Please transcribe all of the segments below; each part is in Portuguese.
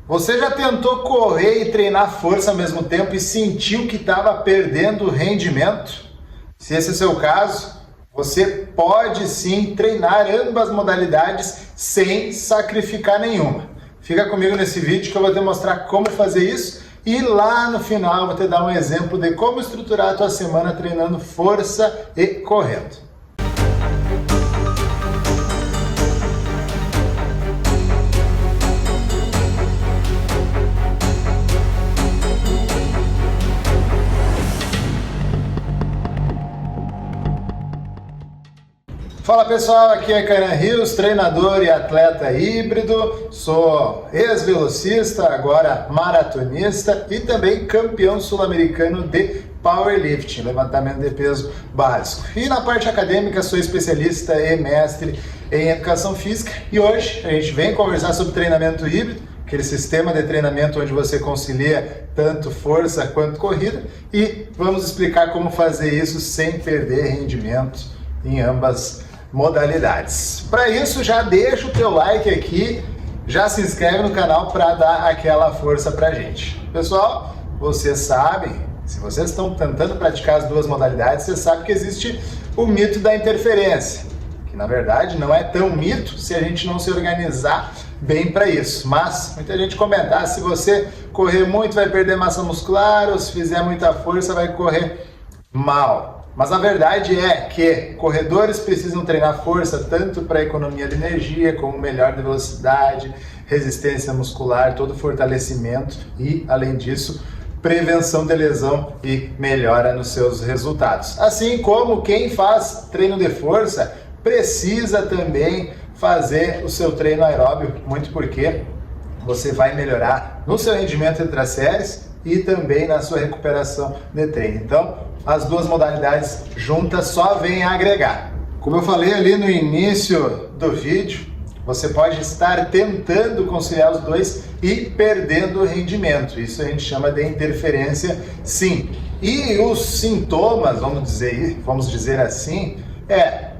Você já tentou correr e treinar força ao mesmo tempo e sentiu que estava perdendo rendimento? Se esse é o seu caso, você pode sim treinar ambas modalidades sem sacrificar nenhuma. Fica comigo nesse vídeo que eu vou te mostrar como fazer isso e lá no final eu vou te dar um exemplo de como estruturar a tua semana treinando força e correndo. Fala pessoal, aqui é Kainan Rios, treinador e atleta híbrido, sou ex-velocista, agora maratonista e também campeão sul-americano de powerlifting, levantamento de peso básico. E na parte acadêmica sou especialista e mestre em educação física e hoje a gente vem conversar sobre treinamento híbrido, aquele sistema de treinamento onde você concilia tanto força quanto corrida e vamos explicar como fazer isso sem perder rendimento em ambas modalidades. Para isso, já deixa o teu like aqui, já se inscreve no canal para dar aquela força pra gente. Pessoal, vocês sabem, se vocês estão tentando praticar as duas modalidades, você sabe que existe o mito da interferência, que na verdade não é tão mito se a gente não se organizar bem para isso. Mas muita gente comenta, se você correr muito vai perder massa muscular, ou se fizer muita força vai correr mal. Mas a verdade é que corredores precisam treinar força tanto para economia de energia, como melhor de velocidade, resistência muscular, todo fortalecimento e, além disso, prevenção de lesão e melhora nos seus resultados. Assim como quem faz treino de força precisa também fazer o seu treino aeróbio, muito porque você vai melhorar no seu rendimento entre as séries e também na sua recuperação de treino. Então, as duas modalidades juntas só vêm a agregar. Como eu falei ali no início do vídeo, você pode estar tentando conciliar os dois e perdendo o rendimento. Isso a gente chama de interferência, sim. E os sintomas, vamos dizer assim, é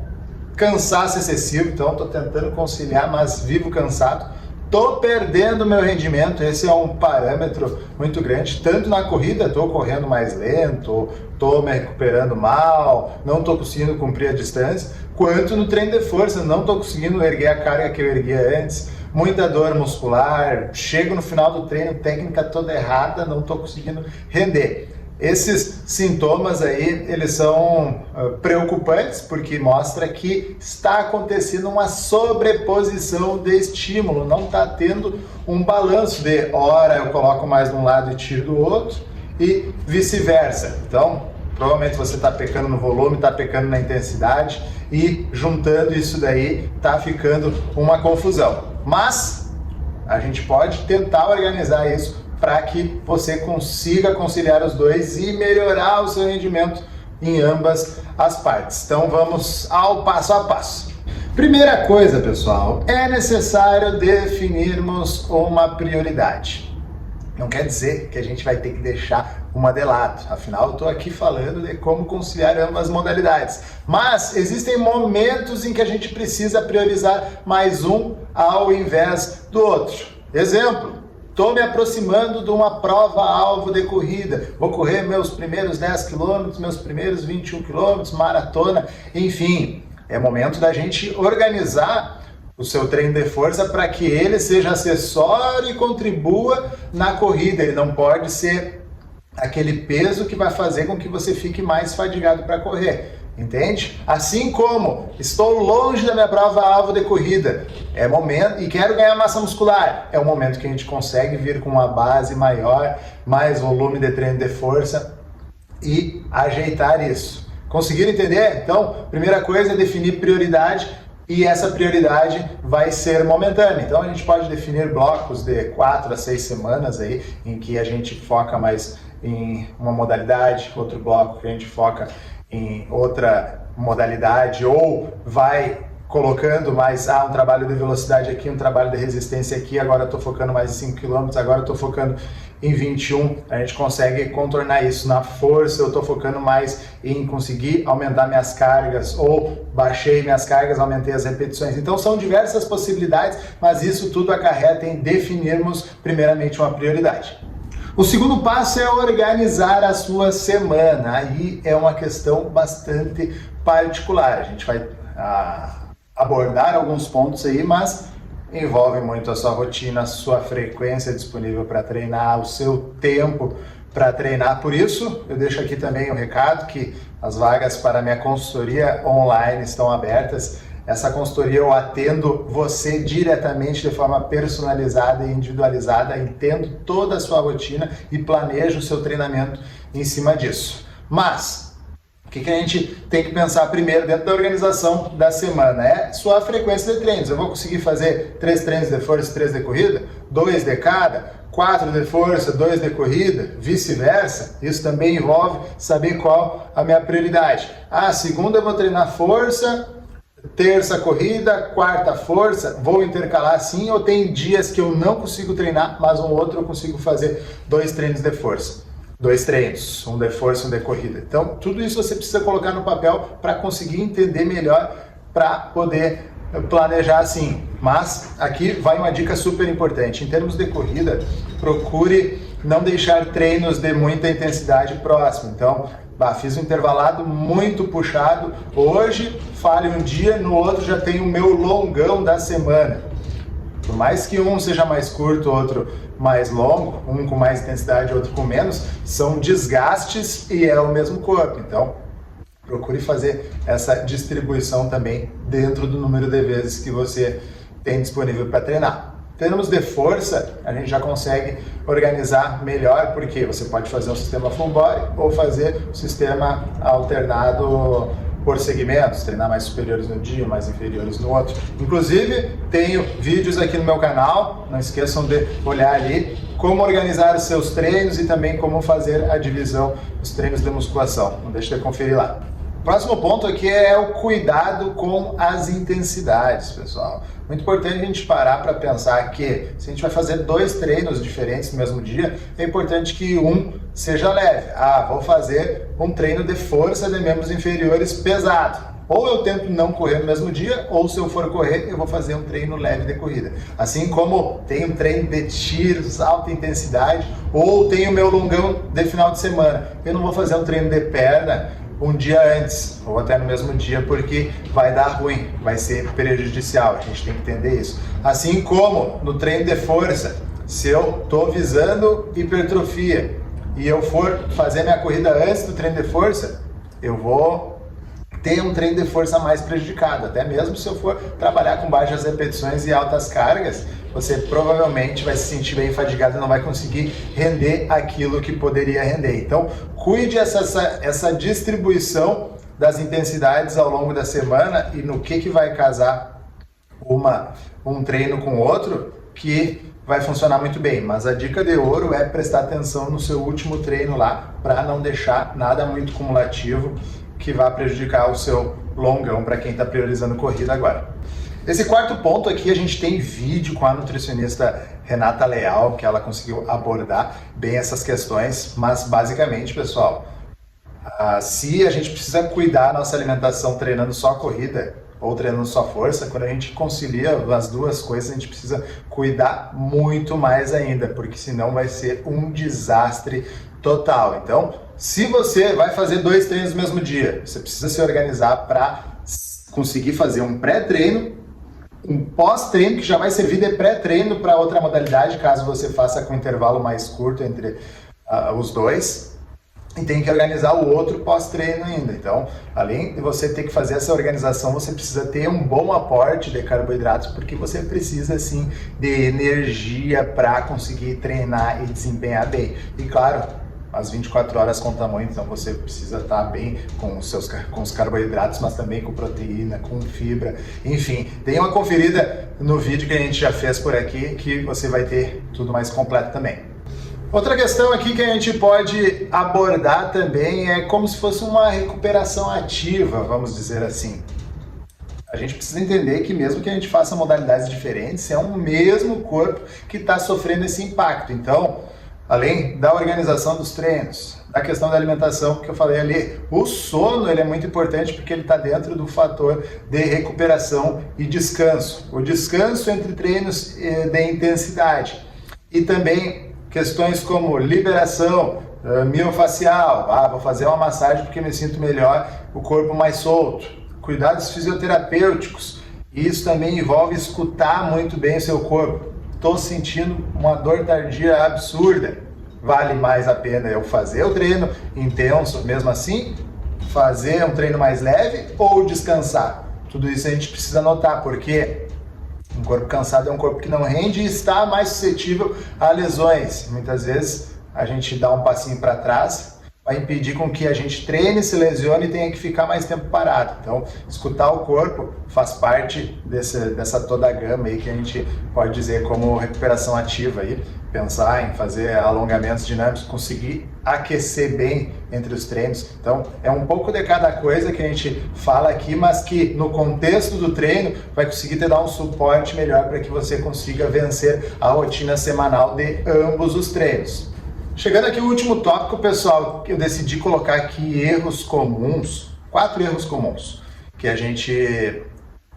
cansaço excessivo. Então, estou tentando conciliar, mas vivo cansado. Estou perdendo meu rendimento, esse é um parâmetro muito grande, tanto na corrida, estou correndo mais lento, estou me recuperando mal, não estou conseguindo cumprir a distância, quanto no treino de força, não estou conseguindo erguer a carga que eu erguia antes, muita dor muscular, chego no final do treino, técnica toda errada, não estou conseguindo render. Esses sintomas aí, eles são preocupantes porque mostra que está acontecendo uma sobreposição de estímulo, não está tendo um balanço de hora eu coloco mais de um lado e tiro do outro e vice-versa. Então, provavelmente você está pecando no volume, está pecando na intensidade e juntando isso daí está ficando uma confusão. Mas a gente pode tentar organizar isso para que você consiga conciliar os dois e melhorar o seu rendimento em ambas as partes. Então vamos ao passo a passo. Primeira coisa, pessoal, é necessário definirmos uma prioridade. Não quer dizer que a gente vai ter que deixar uma de lado, afinal eu estou aqui falando de como conciliar ambas modalidades. Mas existem momentos em que a gente precisa priorizar mais um ao invés do outro. Exemplo, estou me aproximando de uma prova-alvo de corrida, vou correr meus primeiros 10 km, meus primeiros 21 km, maratona, enfim. É momento da gente organizar o seu treino de força para que ele seja acessório e contribua na corrida. Ele não pode ser aquele peso que vai fazer com que você fique mais fadigado para correr. Entende? Assim como estou longe da minha prova-alvo de corrida, é momento e quero ganhar massa muscular, é o momento que a gente consegue vir com uma base maior, mais volume de treino de força e ajeitar isso. Conseguiram entender? Então, primeira coisa é definir prioridade e essa prioridade vai ser momentânea. Então, a gente pode definir blocos de 4 a 6 semanas aí, em que a gente foca mais em uma modalidade, outro bloco que a gente foca em outra modalidade ou vai colocando mais um trabalho de velocidade aqui, um trabalho de resistência aqui, agora eu estou focando mais em 5 km, agora eu estou focando em 21, a gente consegue contornar isso. Na força eu estou focando mais em conseguir aumentar minhas cargas, ou baixei minhas cargas, aumentei as repetições. Então são diversas possibilidades, mas isso tudo acarreta em definirmos primeiramente uma prioridade. O segundo passo é organizar a sua semana. Aí é uma questão bastante particular. A gente vai abordar alguns pontos aí, mas envolve muito a sua rotina, a sua frequência disponível para treinar, o seu tempo para treinar. Por isso, eu deixo aqui também o recado que as vagas para a minha consultoria online estão abertas. Essa consultoria eu atendo você diretamente de forma personalizada e individualizada, entendo toda a sua rotina e planejo o seu treinamento em cima disso. Mas o que a gente tem que pensar primeiro dentro da organização da semana é sua frequência de treinos. Eu vou conseguir fazer 3 treinos de força e 3 de corrida? 2 de cada? 4 de força, 2 de corrida? Vice-versa? Isso também envolve saber qual a minha prioridade. Segunda eu vou treinar força, terça corrida, quarta força, vou intercalar assim, ou tem dias que eu não consigo treinar, mas um outro eu consigo fazer 2 treinos de força. 2 treinos, um de força e um de corrida. Então, tudo isso você precisa colocar no papel para conseguir entender melhor, para poder planejar assim. Mas aqui vai uma dica super importante. Em termos de corrida, procure não deixar treinos de muita intensidade próximo. Então, fiz um intervalado muito puxado, hoje falho um dia, no outro já tenho o meu longão da semana. Por mais que um seja mais curto, outro mais longo, um com mais intensidade, outro com menos, são desgastes e é o mesmo corpo. Então, procure fazer essa distribuição também dentro do número de vezes que você tem disponível para treinar. Em termos de força, a gente já consegue organizar melhor, porque você pode fazer um sistema full body ou fazer um sistema alternado por segmentos, treinar mais superiores no dia, mais inferiores no outro. Inclusive, tenho vídeos aqui no meu canal, não esqueçam de olhar ali, como organizar os seus treinos e também como fazer a divisão dos treinos de musculação. Não deixe de conferir lá. O próximo ponto aqui é o cuidado com as intensidades, pessoal. Muito importante a gente parar para pensar que se a gente vai fazer 2 treinos diferentes no mesmo dia, é importante que um seja leve. Vou fazer um treino de força de membros inferiores pesado. Ou eu tento não correr no mesmo dia, ou se eu for correr, eu vou fazer um treino leve de corrida. Assim como tem um treino de tiros, alta intensidade, ou tem o meu longão de final de semana. Eu não vou fazer um treino de perna um dia antes, ou até no mesmo dia, porque vai dar ruim, vai ser prejudicial, a gente tem que entender isso. Assim como no treino de força, se eu estou visando hipertrofia e eu for fazer minha corrida antes do treino de força, eu vou ter um treino de força mais prejudicado, até mesmo se eu for trabalhar com baixas repetições e altas cargas, você provavelmente vai se sentir bem fadigado e não vai conseguir render aquilo que poderia render. Então, cuide essa distribuição das intensidades ao longo da semana e no que vai casar um treino com outro, que vai funcionar muito bem. Mas a dica de ouro é prestar atenção no seu último treino lá, para não deixar nada muito cumulativo que vá prejudicar o seu longão para quem está priorizando corrida agora. Esse quarto ponto aqui, a gente tem vídeo com a nutricionista Renata Leal, que ela conseguiu abordar bem essas questões, mas basicamente, pessoal, se a gente precisa cuidar da nossa alimentação treinando só corrida ou treinando só força, quando a gente concilia as duas coisas, a gente precisa cuidar muito mais ainda, porque senão vai ser um desastre total. Então, se você vai fazer 2 treinos no mesmo dia, você precisa se organizar para conseguir fazer um pré-treino, um pós-treino que já vai servir de pré-treino para outra modalidade, caso você faça com um intervalo mais curto entre os dois, e tem que organizar o outro pós-treino ainda. Então, além de você ter que fazer essa organização, você precisa ter um bom aporte de carboidratos, porque você precisa, sim, de energia para conseguir treinar e desempenhar bem. E, claro, as 24 horas contam muito, então você precisa estar bem com os carboidratos, mas também com proteína, com fibra, enfim. Dê uma conferida no vídeo que a gente já fez por aqui, que você vai ter tudo mais completo também. Outra questão aqui que a gente pode abordar também é como se fosse uma recuperação ativa, vamos dizer assim. A gente precisa entender que mesmo que a gente faça modalidades diferentes, é um mesmo corpo que está sofrendo esse impacto. Então, além da organização dos treinos, da questão da alimentação, que eu falei ali, o sono ele é muito importante porque ele está dentro do fator de recuperação e descanso. O descanso entre treinos de intensidade e também questões como liberação miofacial, vou fazer uma massagem porque me sinto melhor, o corpo mais solto. Cuidados fisioterapêuticos, isso também envolve escutar muito bem o seu corpo. Estou sentindo uma dor tardia absurda, vale mais a pena eu fazer o treino intenso mesmo assim, fazer um treino mais leve ou descansar? Tudo isso a gente precisa notar, porque um corpo cansado é um corpo que não rende e está mais suscetível a lesões. Muitas vezes a gente dá um passinho para trás, vai impedir com que a gente treine, se lesione e tenha que ficar mais tempo parado. Então, escutar o corpo faz parte dessa toda a gama aí que a gente pode dizer como recuperação ativa aí. Pensar em fazer alongamentos dinâmicos, conseguir aquecer bem entre os treinos. Então, é um pouco de cada coisa que a gente fala aqui, mas que no contexto do treino vai conseguir te dar um suporte melhor para que você consiga vencer a rotina semanal de ambos os treinos. Chegando aqui o último tópico, pessoal, eu decidi colocar aqui erros comuns, 4 erros comuns que a gente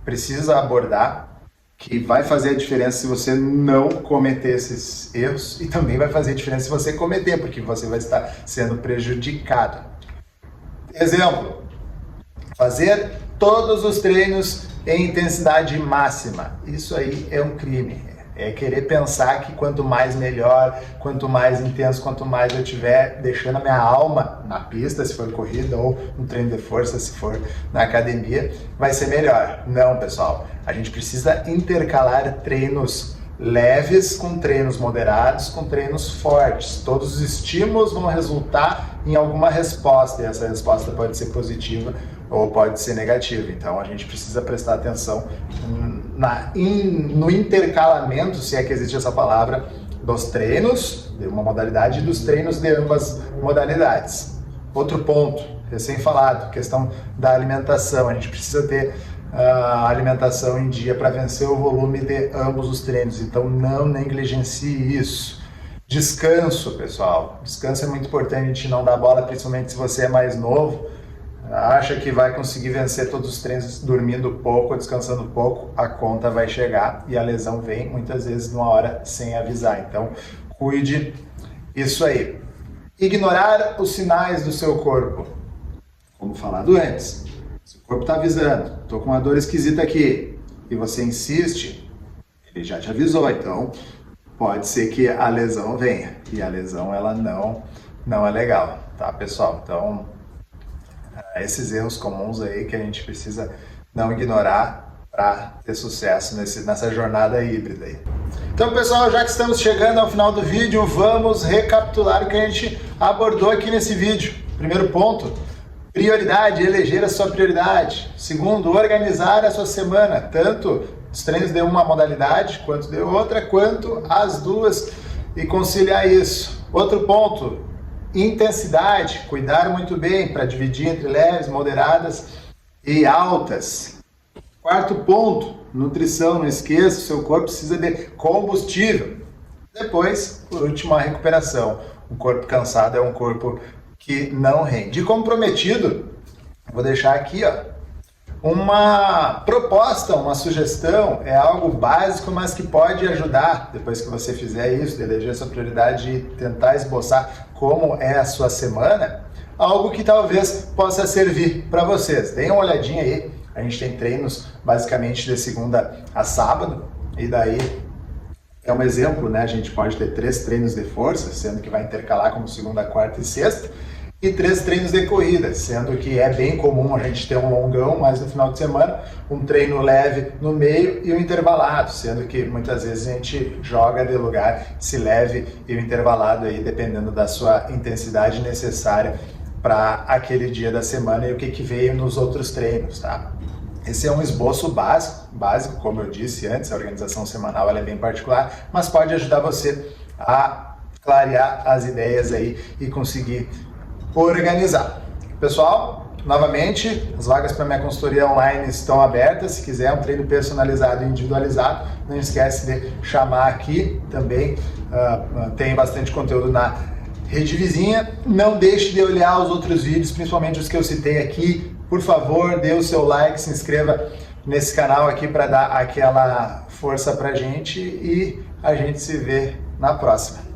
precisa abordar, que vai fazer a diferença se você não cometer esses erros e também vai fazer a diferença se você cometer, porque você vai estar sendo prejudicado. Exemplo, fazer todos os treinos em intensidade máxima. Isso aí é um crime. É querer pensar que quanto mais melhor, quanto mais intenso, quanto mais eu estiver deixando a minha alma na pista, se for corrida, ou um treino de força, se for na academia, vai ser melhor. Não, pessoal. A gente precisa intercalar treinos leves com treinos moderados, com treinos fortes. Todos os estímulos vão resultar em alguma resposta, e essa resposta pode ser positiva ou pode ser negativa. Então a gente precisa prestar atenção no intercalamento, se é que existe essa palavra, dos treinos de uma modalidade e dos treinos de ambas modalidades. Outro ponto, recém-falado, questão da alimentação. A gente precisa ter a alimentação em dia para vencer o volume de ambos os treinos, então não negligencie isso. Descanso, pessoal. Descanso é muito importante, a gente não dá bola, principalmente se você é mais novo, acha que vai conseguir vencer todos os treinos dormindo pouco, descansando pouco, a conta vai chegar e a lesão vem muitas vezes numa hora sem avisar. Então, cuide isso aí. Ignorar os sinais do seu corpo. Como falado antes, se o corpo está avisando, estou com uma dor esquisita aqui, e você insiste, ele já te avisou, então pode ser que a lesão venha. E a lesão, ela não é legal, tá, pessoal? Então, esses erros comuns aí que a gente precisa não ignorar para ter sucesso nessa jornada híbrida aí. Então, pessoal, já que estamos chegando ao final do vídeo, vamos recapitular o que a gente abordou aqui nesse vídeo. Primeiro ponto, prioridade, eleger a sua prioridade. Segundo, organizar a sua semana, tanto os treinos de uma modalidade, quanto de outra, quanto as duas, e conciliar isso. Outro ponto, intensidade, cuidar muito bem para dividir entre leves, moderadas e altas. Quarto ponto, nutrição, não esqueça, o seu corpo precisa de combustível. Depois, por último, a recuperação. Um corpo cansado é um corpo que não rende. E como prometido, vou deixar aqui uma proposta, uma sugestão, é algo básico, mas que pode ajudar, depois que você fizer isso, de eleger a sua prioridade e tentar esboçar como é a sua semana, algo que talvez possa servir para vocês. Deem uma olhadinha aí, a gente tem treinos basicamente de segunda a sábado, e daí é um exemplo, né? A gente pode ter 3 treinos de força, sendo que vai intercalar como segunda, quarta e sexta, e 3 treinos de corrida, sendo que é bem comum a gente ter um longão, mas no final de semana, um treino leve no meio e um intervalado, sendo que muitas vezes a gente joga de lugar se leve e o intervalado aí, dependendo da sua intensidade necessária para aquele dia da semana e o que veio nos outros treinos, tá? Esse é um esboço básico, como eu disse antes, a organização semanal ela é bem particular, mas pode ajudar você a clarear as ideias aí e conseguir organizar. Pessoal, Novamente, as vagas para minha consultoria online estão abertas. Se quiser um treino personalizado e individualizado, não esquece de chamar aqui também. Tem bastante conteúdo na rede vizinha. Não deixe de olhar os outros vídeos, principalmente os que eu citei aqui. Por favor, dê o seu like, se inscreva nesse canal aqui para dar aquela força pra gente e a gente se vê na próxima.